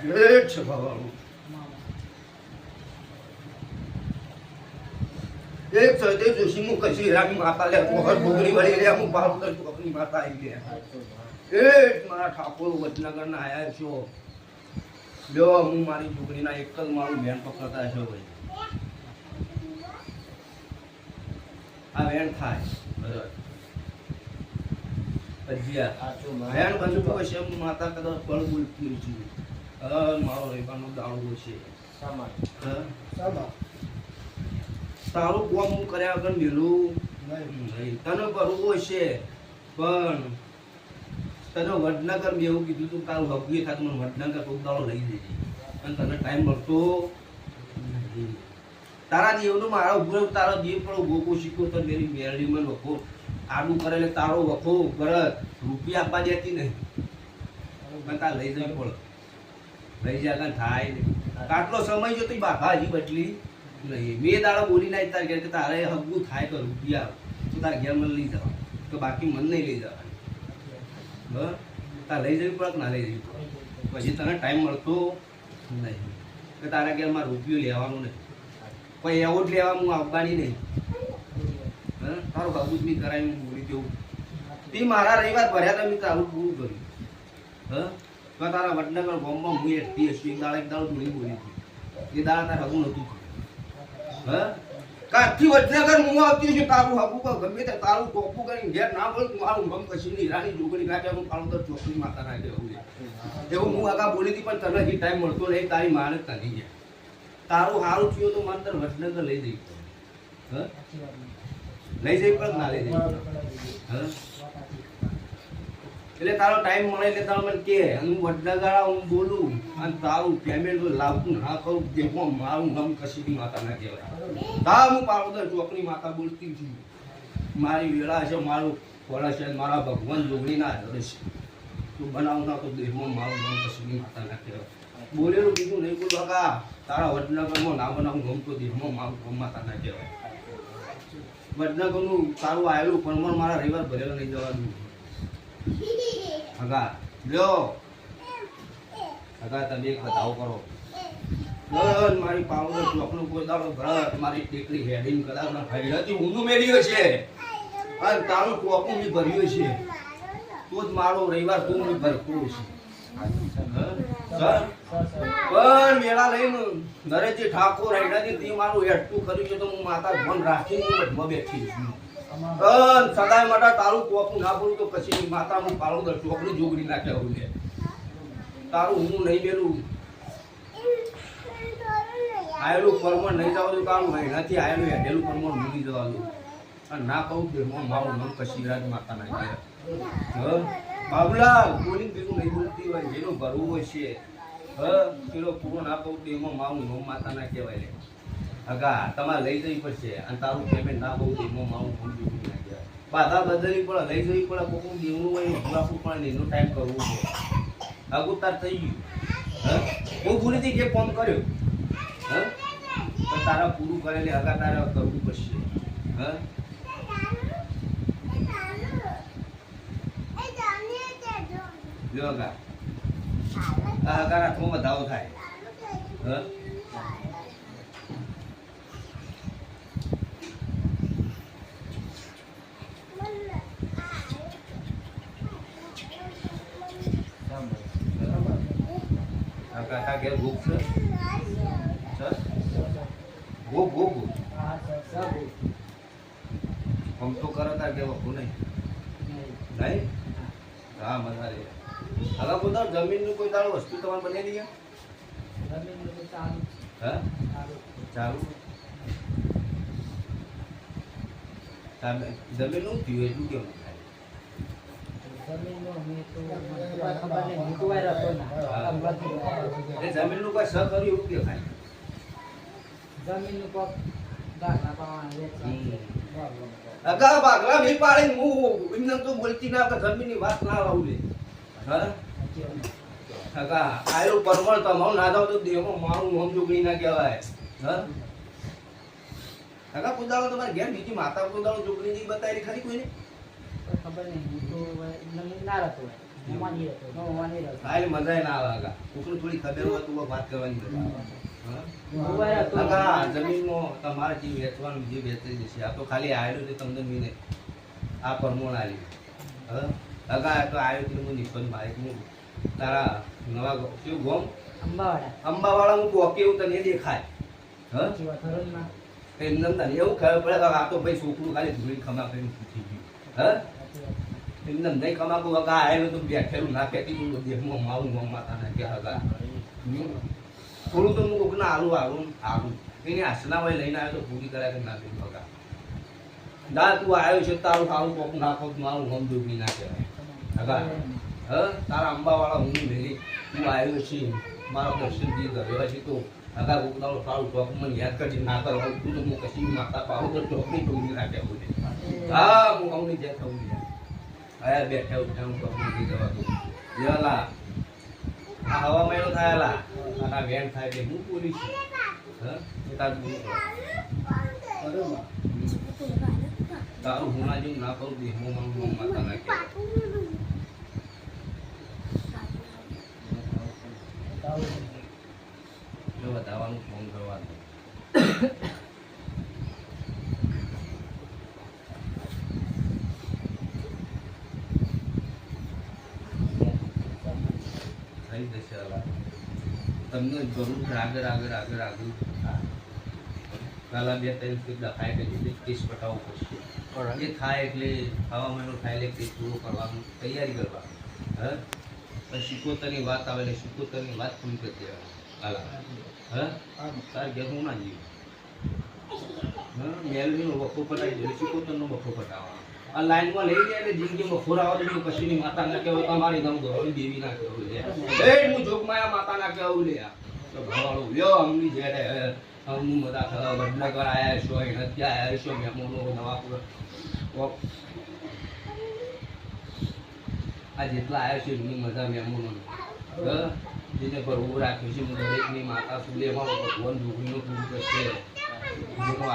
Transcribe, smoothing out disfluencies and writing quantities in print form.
એ છે ભવાનું એક સદે જોશી મુ કશી રામ માતા લે કોહર ડુગરી વળી લે મુ બાપ તો આપણી માતા આવી લે એ મારા ઠાકોર વડનગર ના આયા છો લ્યો હું મારી ડુગરી ના એક જ મારું બેન પકડતા છો ભાઈ આ બેન થાય બરાબર અજિયા બેન બંધ તો છે માતા કદા ફળ બોલતી છું મારો રેવાનો દાણો છે સામા સામા તારું કોમ હું કર્યા વગર મેલું નહીં તને કરવું હશે પણ તને વડનગર મેં એવું કીધું તું તારું હગવી થાય મને વડનગર કોક દાડો લઈ દેજે અને તને ટાઈમ મળતો તારા દેવનું મારા ઉભો તારો દેવ પણ ગોકો શીખો તો મેરી મેરડીમાં વખો આડું કરે એટલે તારો વખો ભરત રૂપિયા આપવા દેતી નહીં પણ તાર લઈ જવી પડે લઈ જાય થાય નહીં આટલો સમય જો તું બાપા હજી બદલી નહીં બે દાડા બોલી ના તાર ઘેર કે તારે હગવું થાય તો રૂપિયા તો તારે ઘેર મને લઈ જવા તો બાકી મન નહીં લઈ જવા બરાબર તાર લઈ જવી પડે કે ના લઈ જવી પડે પછી તને ટાઈમ મળતો નહીં કે તારા ઘેરમાં રૂપિયો લેવાનું નહીં કોઈ એવો જ લેવા હું આવવાની નહીં તારું હગવું જ નહીં કરાવી હું બોલી દેવું તે મારા રવિવાર ભર્યા હતા મેં તારું પૂરું કર્યું તો તારા વડનગર બોમ્બમાં હું એટલી હશું એક દાડો બોલી હતી એ દાડા તારે હગું નહોતું કાઠી વડનગર હું આવતી છું તારું હગું ગમે તે તારું ટોપું કરીને ઘેર ના બોલ મારું ગમ કશી નહીં રાની ડુગળી કાઢે હું કાળું તો ચોકડી માતા ના દેવું એવું હું આગા બોલી હતી પણ તને હજી ટાઈમ મળતો નહીં તારી માને તની જાય તારું સારું થયું તો મને તને વડનગર લઈ જઈ લઈ જઈ પણ ના લઈ જઈ એટલે તારો ટાઈમ મળે એટલે તારો મને કે હું વડનગર હું બોલું અને તારું પેમેન્ટ લાવતું ના કરું દેખો મારું નામ કશી માતા ના કહેવાય તા હું પાવદર ચોકની માતા બોલતી છું મારી વેળા છે મારું ફળ છે મારા ભગવાન જોગણી ના હૃદય તું બનાવના તો દેહમાં મારું નામ કશી માતા ના કહેવાય બોલેલું બીજું નહીં બોલ બકા તારા વડનગરમાં ના બનાવું ગમતો દેહમાં મારું ગમ માતા ના કહેવાય વડનગરનું તારું આવેલું પણ મારા રવિવાર ભરેલો નહીં જવાનું હગા લ્યો હગા તમે એક બતાવો કરો મારી પાવડર ચોકનું કોઈ દાડો ભરત મારી ટેકરી હેડિંગ કદાચ ના ફેરતી ઊંધું મેળ્યો છે અને તારું ટોપું બી ભર્યું છે તો જ મારો રવિવાર તું બી ભરતો છે પણ મેળા લઈને નરેજી ઠાકોર હેડાથી તે મારું હેઠું કર્યું છે તો હું માતા મન રાખીને હું બધમાં બેઠી છું સદાય માટે તારું ટોપું ના બોલું તો પછી માતા હું પાડું તો ચોકડી જોગડી નાખ્યા હું લે તારું હું નહીં મેલું આયેલું પરમણ નહીં જવા દઉં તારું મહિનાથી આયેલું હેડેલું પરમણ મૂકી જવા દઉં અને ના કહું કે મારું નામ કશીરાજ માતા નાખ્યા બાબુલાલ બોલી પેલું નહીં બોલતી હોય જેનું ભરવું હોય છે પેલો પૂરો ના કહું તો એમાં મારું નામ માતા ના કહેવાય હગા તમારે લઈ જવી પડશે અને તારું પેમેન્ટ ના કહું તો એમાં મારું ફોન જોઈ ના કહેવાય બાધા બદલવી પડે લઈ જવી પડે કોકું દેવું હોય રાખવું પડે એનો ટાઈમ કરવું છે આગું તાર થઈ ગયું હું ભૂલીથી જે ફોન કર્યો તારા પૂરું કરેલી હગા તારે કરવું પડશે જો હગા આ હગા હાથમાં વધાવો થાય કાકા ઘેર ભૂખ છે ભૂખ ભૂખ આમ તો કરો તાર કે વખું નહીં નહીં હા મજા લે હવે બધા જમીનનું કોઈ તારું વસ્તુ તમારે બનાવી દઈએ હા ચાલુ જમીનનું થયું એટલું કેવું જમીનનું કોઈ સહ કર્યું એવું કે ખાય જમીનનું અગા બાગલા નહીં પાડે હું એમને તો બોલતી ના જમીનની વાત ના આવું લે અગા આયુ પરમળ તમારું ના જાવ તો દેહમાં મારું મોમ જોગણી ના કહેવાય અગા કુદાળો તમારે ઘેર બીજી માતા કુદાળો જોગણી નહીં બતાવેલી ખરી કોઈને ખબર નહીં તો ના રહેતો હોવાની રહેતો. હોવાની રહેતો. હા, એટલે મજા ના આવે આગા કોકને થોડી ખબર હોય તો વાત કરવાની બધા. હા? હોવાય રહેતો. આગા જમીનમાં તમારે જે વેચવાનું જે વેચાઈ જશે આ તો ખાલી આવેલું છે તમને મીને આ પરમોણ આલી હા આગા તો આવ્યો એટલે હું નિષ્ફળ મારી હું તારા નવા શું ગોમ અંબાવાડા. અંબાવાળા હું બોકે એવું તને દેખાય હા સાચી વાત. હરોળમાં. એમને તને એવું ખબર પડે કે આ તો ભાઈ છોકરું ખાલી ધૂળી ખમા કરીને પૂછી ગયું હા સાચી વાત. એમને નહીં ખમાકું આગા આવેલું તો બેઠેલું ના કહેતી તું દેહમાં મારું ગમ માતા ના કે આગા થોડું તો હું કોકના આલું એને આસના હોય લઈને આવ્યો તો પૂરી કરાય કે ના દઉં બગા દા તું આવ્યો છે તારું સારું કોક નાખો મારું ગમ ડૂબી ના કહેવાય હગા તારા અંબાવાળા હું મેલી તું આવ્યો છે મારા દર્શન દી કર્યો છે તો હગા કોકનાળો સારું ચોક મને યાદ કરજે ના કરવા તું તો હું કશી માતા પાવું તો ચોકની ટોલી નાખ્યા બોલે હા હું કહું નહીં જ્યાં થવું નહીં આયા બેઠા ઉઠાનું ચોકની દી દવા તું યલા આ હવા મહિનો થાયેલા અને આ વેન થાય એટલે હું બોલીશ બરોબર. તારું હુના જેવું ના કરું દેહમાં મારું માતા ના કે જો બતાવવાનું ફોન કરવાનું થઈ જશે હવે તમને જરૂર છે આગળ પહેલા બે ત્રણ સ્ટેપ લખાય કે જેટલી ટેસ્ટ પટાવવું પડશે એ થાય એટલે હવામાનનો થાય એટલે ટેસ્ટ પૂરો કરવાનું તૈયારી કરવાની હા પછી સિકોતરની વાત આવે એટલે સિકોતરની વાત પૂરી કરી દેવાની હાલા હા તારે ઘેર હું ના જીવ હા મેલવીનો વખો પટાવી દે સિકોતરનો વખો પટાવવાનો આ લાઈનમાં લઈ જાય એટલે જિંદગી બફોર આવે તો કશીની માતા ના કહેવાય તમારી ગમ દોડી દેવી ના કહેવું લે હું જોગમાયા માતા ના કહેવું લે તો ભવાળું લ્યો અમની જેડે અમનું બધા વડનગર આયા છો ત્યાં આયા છો મહેમાનો નવાપુર આ જેટલા આવ્યા છે એમની મજા મહેમાનો જેને ભરવું રાખ્યું છે દરેકની માતા સુલે ભગવાન જોગણીનો પૂરું કરશે જેનો